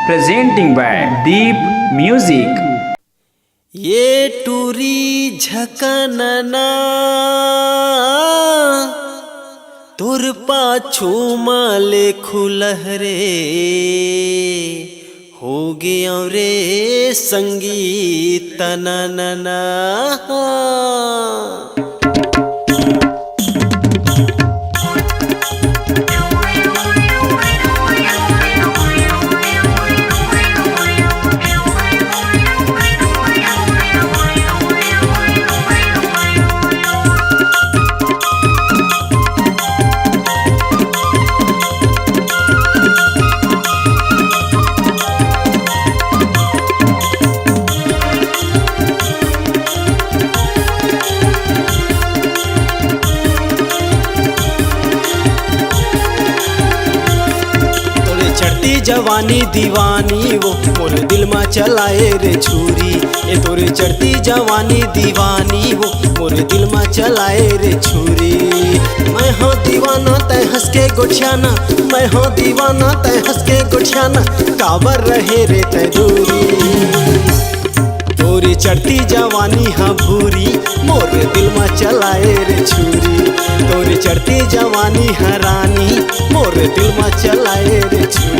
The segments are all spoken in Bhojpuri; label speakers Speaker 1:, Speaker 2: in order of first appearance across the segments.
Speaker 1: presenting by Deep Music.
Speaker 2: ये टूरी झकनना तोर पाछू माले खुलहरे हो गया रे संगीत ननना। जवानी दीवानी वो मोर दिल में चलाए रे छुरी। ए तोरे चढ़ती जवानी दीवानी वो मोर दिल में चलाए रे छुरी। मैं हो दीवाना तय हंस के गोठियाना, मैं हो दीवाना तय हंस के गोठियाना, काबर रहे रे तय दूरी। तोरी चढ़ती जवानी हाँ भूरी मोर दिल में चलाए रे छुरी। तोरी चढ़ती जवानी हाँ रानी मोर दिल में चलाए रे छुरी।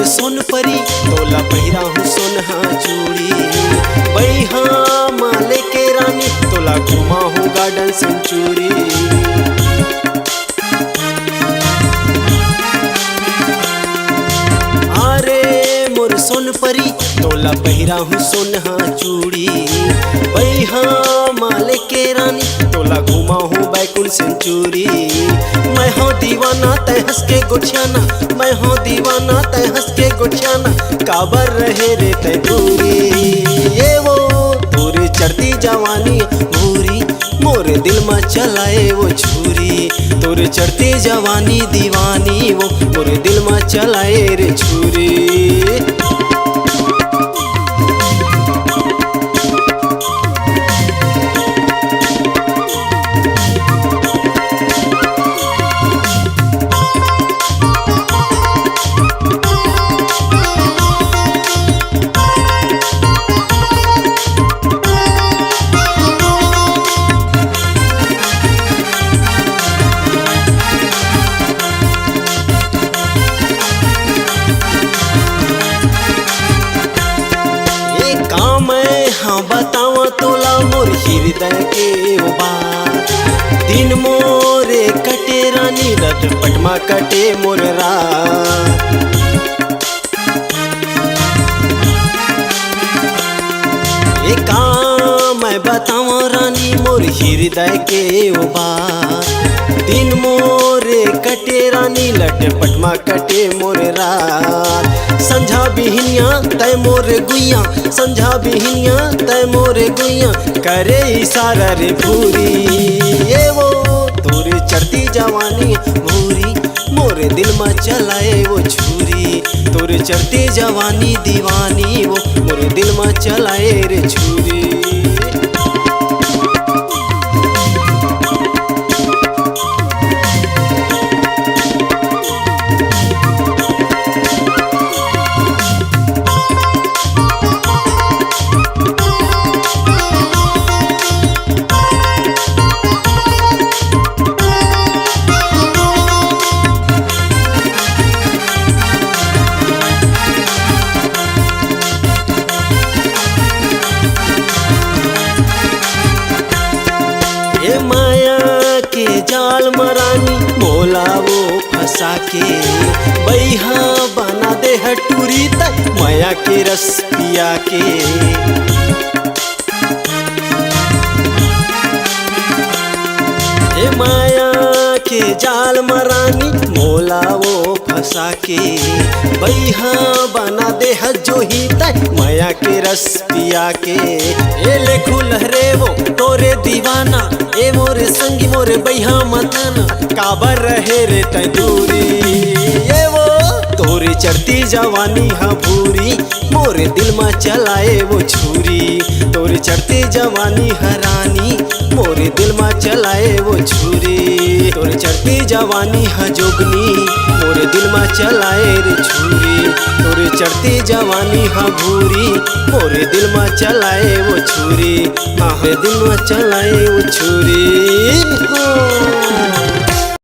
Speaker 2: सोन परी तोला पहिरा हूँ सोनहा चूड़ी, बैहा माले के रानी तोला घुमा हूँ गार्डन सेंचुरी। अरे मोर सोन परी तोला पहिरा हूँ सोनहा चूड़ी, बैहा माले के रानी तोला घुमा हूँ बैकुंठ सेंचुरी। मैं हो दीवाना तय हंस के गोठियाना, मैं हो दीवाना तय हंस के गोठियाना, काबर रहे रे तय दूरी। ये वो तोरे चढ़ती जवानी भूरी मोर दिल में चलाए वो छुरी। तोरे चढ़ती जवानी दीवानी वो मोर दिल में चलाए रे छुरी। हाँ बतावा तोला मोर हृदय के वो बात, दिन मोरे कटे रानी रत पटमा कटे मोर रात। एक काम मैं बतावा रानी मोर हृदय के वो बात, दिन मोरे कटे रानी लट पटमा कटे मोर रात। संझा बिहनिया तय मोर गुइया, संझा बिहनिया तय मोर गुइया, करे इशारा रे भूरी। ये वो तोरे चढ़ती जवानी भूरी मोर दिल में चलाए वो छुरी। तोरे चढ़ती जवानी दीवानी वो मोर दिल में चलाए रे छुरी। माया के जाल मरानी मोला वो फंसा के, बैहा बना दे हटूरी तक माया के रस पिया के। ए माया के जाल मरानी मोल मोला वो फंसा के बैहा बना दे जो ही तय माया के रस पिया के। ए ले खुल रे वो तोरे दीवाना, ए मोरे संगी मोरे बैहा मताना, काबर रहे रे तय दूरी। ये वो तोरे चढ़ती जवानी हा भूरी, मोरे दिल में चलाए वो छुरी। तोरे चढ़ती जवानी हरानी, मोरे दिल में चलाए वो छुरी। तोरे चढ़ती जवानी हा जोगनी, मोरे दिल में चलाए रे छुरी। तोरे चढ़ती जवानी हा भूरी, मोरे दिल में चलाए वो छुरी। हाँ दिल में चलाए वो छुरी।